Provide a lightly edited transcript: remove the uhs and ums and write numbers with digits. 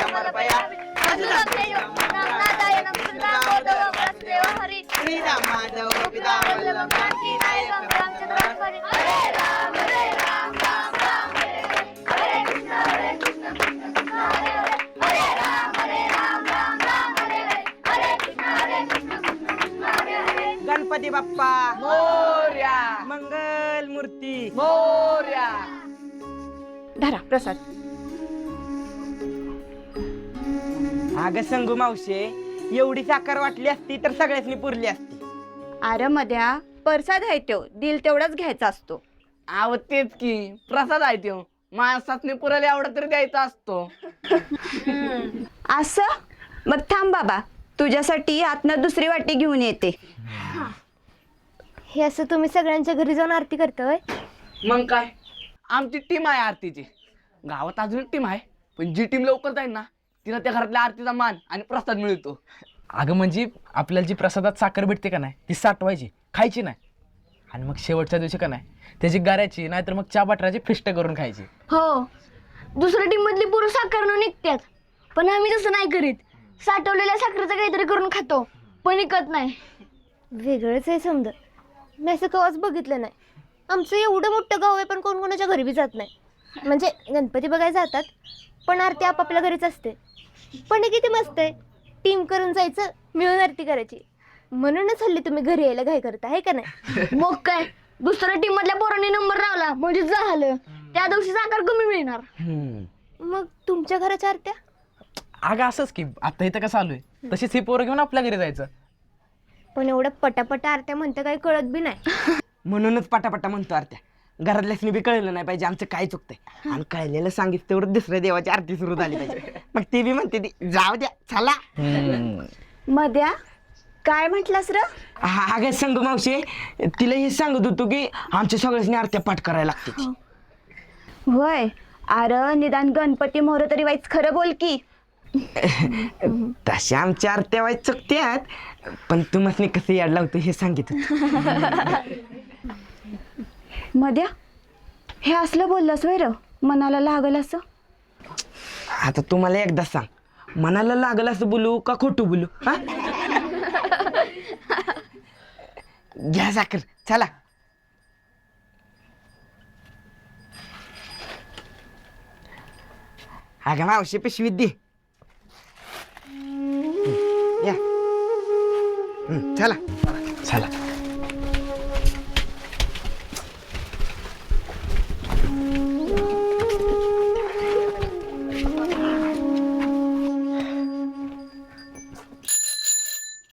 समर्पयामि अमृतं तेजं नादायनं सुधामोदवं वसुदेव हरि श्रीरामादव पितामहं शान्तिदायकं रामचन्द्रं हरि हरे राम राम राम हरे हरे कृष्ण कृष्ण हरे हरे हरे राम राम हरे हरे कृष्ण कृष्ण हरे हरे गणपती बाप्पा मोरया मंगल मूर्ती मोरया. धरा प्रसाद. अगं संगू मावशे, एवढी साखर वाटली असती तर सगळ्यांनी पुरली असती. अरे मध्या प्रसाद आहे तो, दिल तेवढाच घ्यायचा असतो. आव तेच की प्रसाद आहे त्यो, माणसाने पुराले एवढा तरी द्यायचा असतो. असं मग थांब बाबा, तुझ्यासाठी आतनं दुसरी वाटी घेऊन येते. हे असं तुम्ही सगळ्यांच्या घरी जाऊन आरती करता? मग काय, आमची टीम आहे आरतीची. गावात अजून एक टीम आहे, पण जी टीम लवकर जाईल ना तिला त्या घरातल्या आरतीचा मान आणि प्रसाद मिळतो. अगं म्हणजे आपल्याला जी प्रसादात साखर भेटते का नाही ती साठवायची, खायची नाही. आणि मग शेवटच्या दिवशी का नाही त्याची गाऱ्याची नाहीतर मग चहा बटराची फिष्ट करून खायची. हो, दुसऱ्या टीम मधली पुरुष साखर निघतात, पण आम्ही तसं नाही करीत. साठवलेल्या साखरेचं काहीतरी करून खातो, पण विकत नाही. वेगळंच आहे समजा. मी असं कवाच बघितलं नाही. आमचं एवढं मोठं गाव आहे, पण कोण कोणाच्या घरी बी जात नाही. म्हणजे गणपती बघायला जातात, पण आरती आपापल्या घरीच असते. पण हे किती मस्त आहे, टीम करून जायचं, मिळून आरती करायची. म्हणूनच हल्ली तुम्ही घरी यायला घाई करता, आहे का नाही? मग काय, दुसऱ्या टीम मधल्या पोरांनी नंबर लावला म्हणजे झालं. त्या दिवशी साखर कमी मिळणार. मग तुमच्या घराच्या आरत्या? अगं असंच की आता इथं कसं आलोय तशीच ही पोरं घेऊन आपल्या घरी जायचं. पण एवढ्या पटापटा आरत्या म्हणते काही कळत बी नाही. म्हणूनच पटापटा म्हणतो आरत्या. घरातल्यासनी बी कळलं नाही पाहिजे आमचं काय चुकतंय. आणि कळलेलं सांगितलं तेवढं दुसऱ्या देवाची आरती सुरू झाली पाहिजे. मग ती बी म्हणते ती जाऊ द्या चला. मध्या काय म्हटलास र? अगं संगू मावशे, तिला हे सांगत होतो की आमच्या सगळ्यांनी आरत्या पाठ करायला लागते. होय, अरे निदान गणपती मोर तरी वाईच खरं बोल की. तशा आमच्या आरत्या वाईट चुकत्यात, पण तुम्हाला कसं याड लावतो हे सांगित होतं. मध्या हे असलं बोललास वय र, मनाला लागल असं? आता तुम्हाला एकदा सांग, मनाला लागल असं बोलू का खोटं बोलू? हा, घ्या साखर चला. अगं मावशी पिशवीत दे. या चला चला.